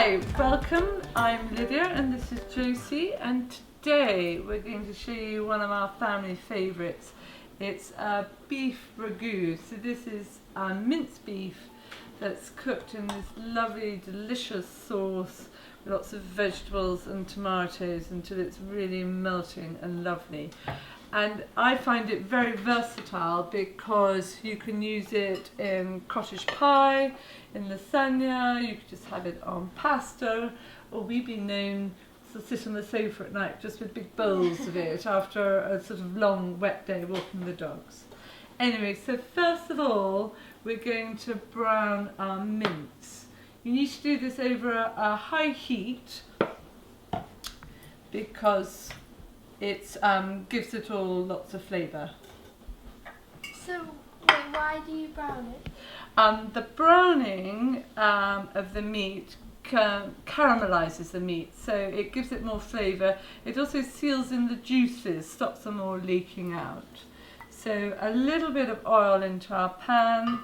Hi, welcome. I'm Lydia and this is Josie, and today we're going to show you one of our family favourites. It's beef ragu. So this is minced beef that's cooked in this lovely delicious sauce with lots of vegetables and tomatoes until it's really melting and lovely. And I find it very versatile because you can use it in cottage pie, in lasagna, you could just have it on pasta, or we've been known to sit on the sofa at night just with big bowls of it after a sort of long wet day walking the dogs. Anyway, so first of all we're going to brown our mince. You need to do this over a high heat because it gives it all lots of flavour. So, wait, why do you brown it? The browning of the meat caramelizes the meat, so it gives it more flavour. It also seals in the juices, stops them all leaking out. So a little bit of oil into our pan,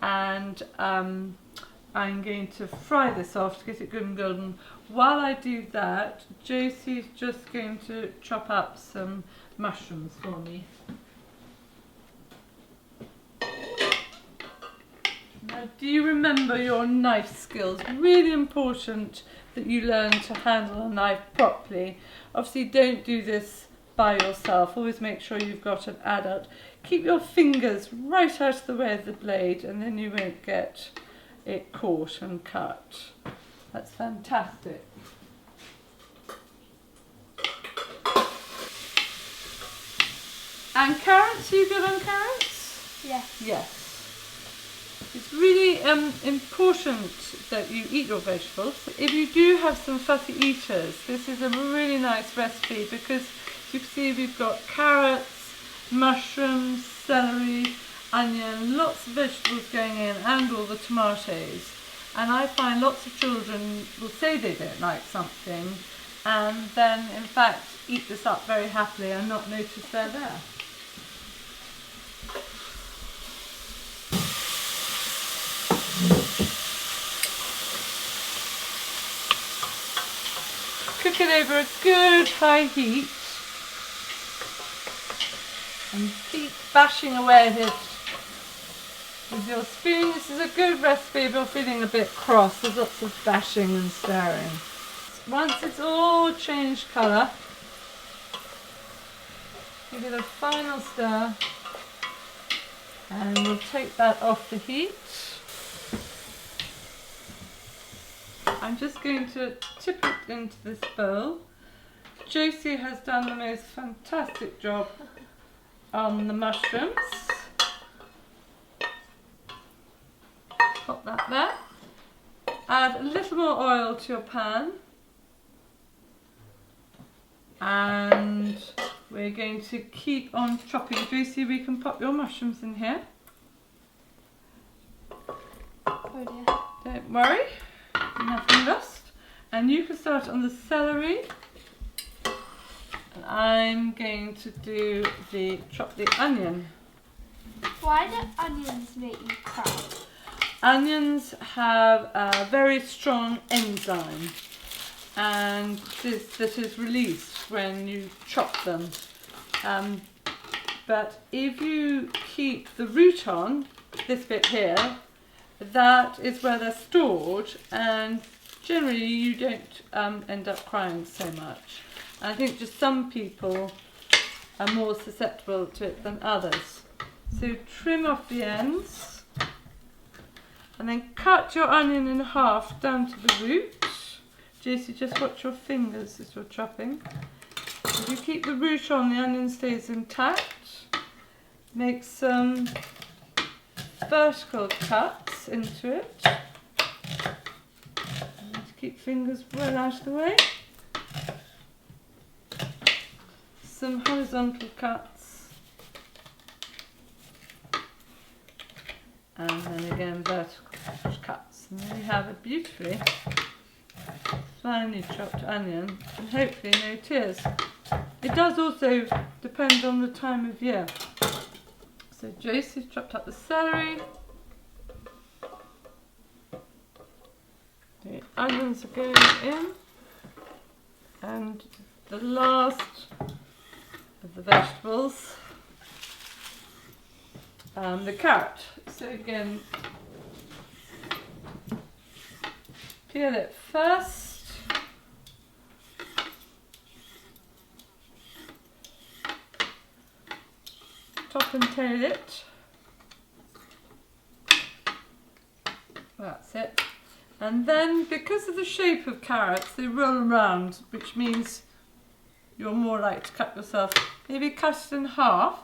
and I'm going to fry this off to get it good and golden. While I do that, Josie's just going to chop up some mushrooms for me. Now, do you remember your knife skills? Really important that you learn to handle a knife properly. Obviously don't do this by yourself, always make sure you've got an adult. Keep your fingers right out of the way of the blade and then you won't get it caught and cut. That's fantastic. And carrots, are you good on carrots? Yes. Yes. It's really important that you eat your vegetables. If you do have some fussy eaters, this is a really nice recipe because you can see we've got carrots, mushrooms, celery, onion, lots of vegetables going in and all the tomatoes. And I find lots of children will say they don't like something and then in fact eat this up very happily and not notice they're there. Cook it over a good high heat and keep bashing away at it with your spoon. This is a good recipe if you're feeling a bit cross. There's lots of bashing and stirring. Once it's all changed colour, give it a final stir and we'll take that off the heat. I'm just going to tip it into this bowl. Josie has done the most fantastic job on the mushrooms. Pop that there. Add a little more oil to your pan. And we're going to keep on chopping. Josie, we can pop your mushrooms in here. Oh dear. Don't worry. Nothing lost. And you can start on the celery. And I'm going to chop the onion. Why do onions make you cry? Onions have a very strong enzyme and that is released when you chop them. But if you keep the root on, this bit here, that is where they're stored and generally you don't end up crying so much. I think just some people are more susceptible to it than others. So trim off the ends and then cut your onion in half down to the root. Josie, just watch your fingers as you're chopping. If you keep the root on, the onion stays intact. Make some vertical cuts into it. And keep fingers well out of the way. Some horizontal cuts. And then again vertical cuts. And then you have a beautifully finely chopped onion and hopefully no tears. It does also depend on the time of year. So Josie's chopped up the celery, the onions are going in, and the last of the vegetables, the carrot. So again, peel it first. Top and tail it. That's it. And then, because of the shape of carrots, they roll around, which means you're more likely to cut yourself. Maybe cut it in half,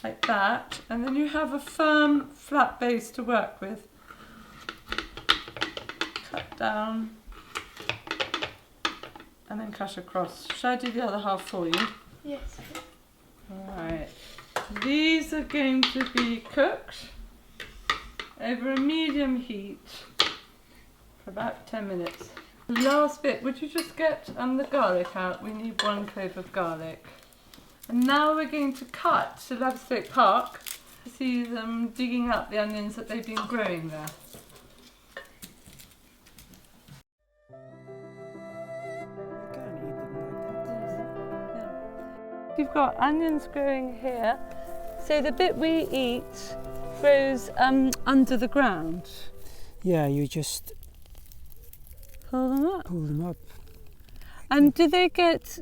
like that, and then you have a firm, flat base to work with. Cut down, and then cut across. Shall I do the other half for you? Yes. Alright. These are going to be cooked over a medium heat for about 10 minutes. Last bit, would you just get the garlic out? We need 1 clove of garlic. And now we're going to cut to Lavstoke Park to see them digging up the onions that they've been growing there. You've got onions growing here, so the bit we eat grows under the ground. Yeah, you just Pull them up. pull them up. And do they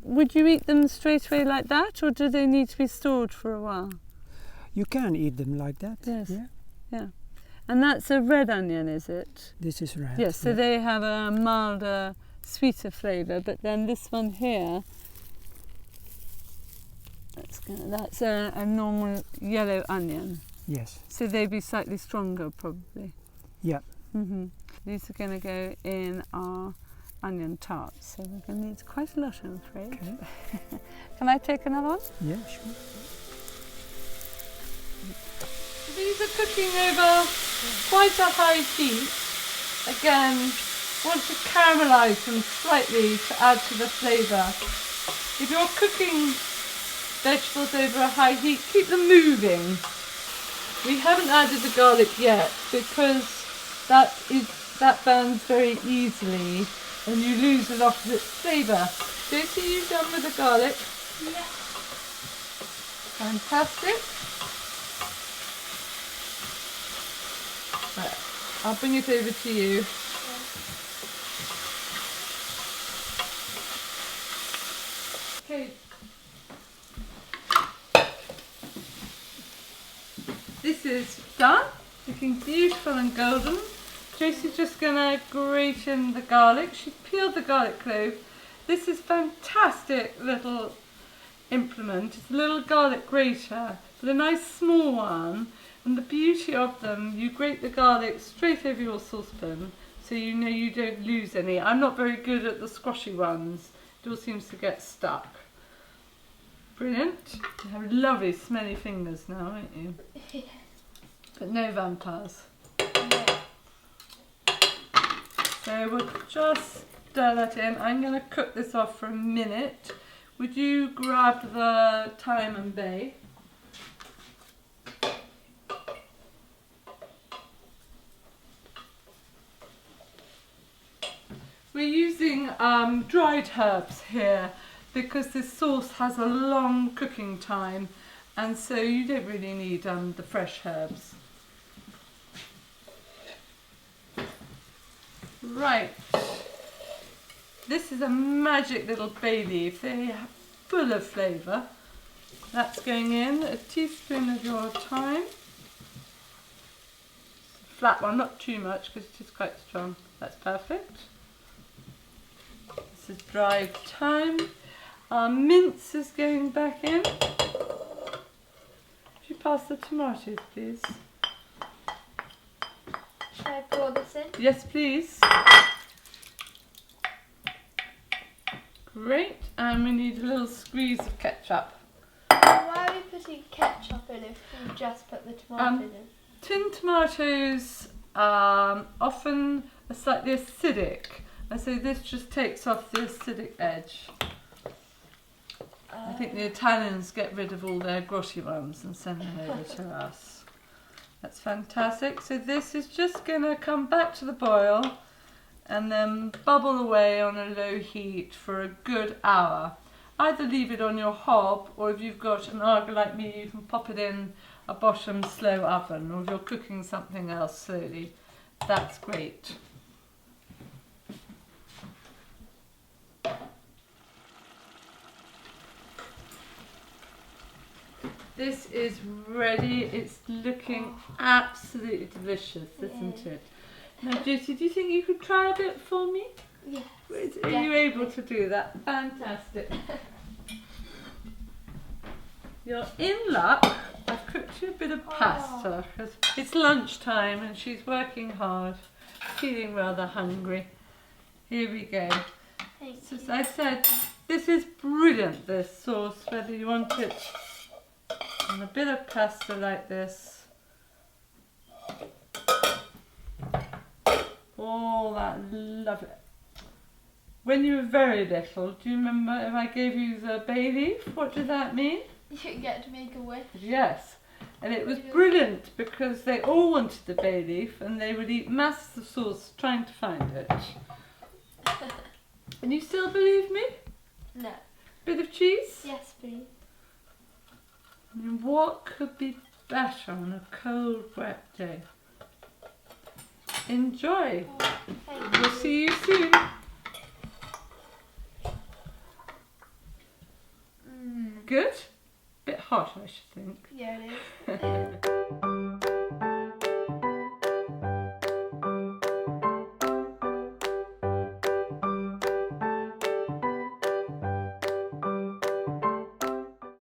would you eat them straight away like that, or do they need to be stored for a while? You can eat them like that. Yes. Yeah. Yeah. And that's a red onion, is it? This is red. Yes, so yeah. they have a milder, sweeter flavour, but then this one here, that's a normal yellow onion. Yes. So they'd be slightly stronger, probably. Yeah. These are going to go in our onion tarts, so we're going to need quite a lot, I'm afraid. Okay. Can I take another one? Yeah, sure. These are cooking over quite a high heat. Again, want to caramelise them slightly to add to the flavour. If you're cooking vegetables over a high heat, keep them moving. We haven't added the garlic yet because that burns very easily and you lose a lot of its flavour. Josie, you done with the garlic? Yeah. Fantastic. Right, I'll bring it over to you. Okay. This is done, looking beautiful and golden. Josie's just going to grate in the garlic. She peeled the garlic clove. This is fantastic little implement. It's a little garlic grater, but a nice small one. And the beauty of them, you grate the garlic straight over your saucepan, so you know you don't lose any. I'm not very good at the squashy ones. It all seems to get stuck. Brilliant. You have lovely smelly fingers now, don't you? Yeah. But no vampires. No. So we'll just stir that in. I'm going to cook this off for a minute. Would you grab the thyme and bay? We're using dried herbs here because this sauce has a long cooking time, and so you don't really need the fresh herbs. Right, this is a magic little bay leaf. They are full of flavour. That's going in, a teaspoon of your thyme. Flat one, not too much because it is quite strong. That's perfect. This is dried thyme. Our mince is going back in. Could you pass the tomatoes, please? Should I pour this in? Yes, please. Great, and we need a little squeeze of ketchup. Why are we putting ketchup in if we just put the tomatoes in? Tin tomatoes often are slightly acidic, and so this just takes off the acidic edge. I think the Italians get rid of all their grossi ones and send them over to us. That's fantastic. So this is just going to come back to the boil and then bubble away on a low heat for a good hour. Either leave it on your hob, or if you've got an Arga like me, you can pop it in a bottom slow oven, or if you're cooking something else slowly, that's great. This is ready. It's looking absolutely delicious, isn't it? Now, Juicy, do you think you could try a bit for me? Yes. Are you able to do that? Fantastic. You're in luck. I've cooked you a bit of pasta because it's lunchtime and she's working hard, feeling rather hungry. Here we go. So as I said, this is brilliant, this sauce, whether you want it on a bit of pasta like this. Oh, that love it. When you were very little, do you remember if I gave you the bay leaf? What did that mean? You get to make a wish. Yes. And it was brilliant because they all wanted the bay leaf and they would eat masses of sauce trying to find it. And you still believe me? No. Bit of cheese? Yes, please. I mean, what could be better on a cold, wet day? Enjoy. Oh, thank you. We'll see you soon.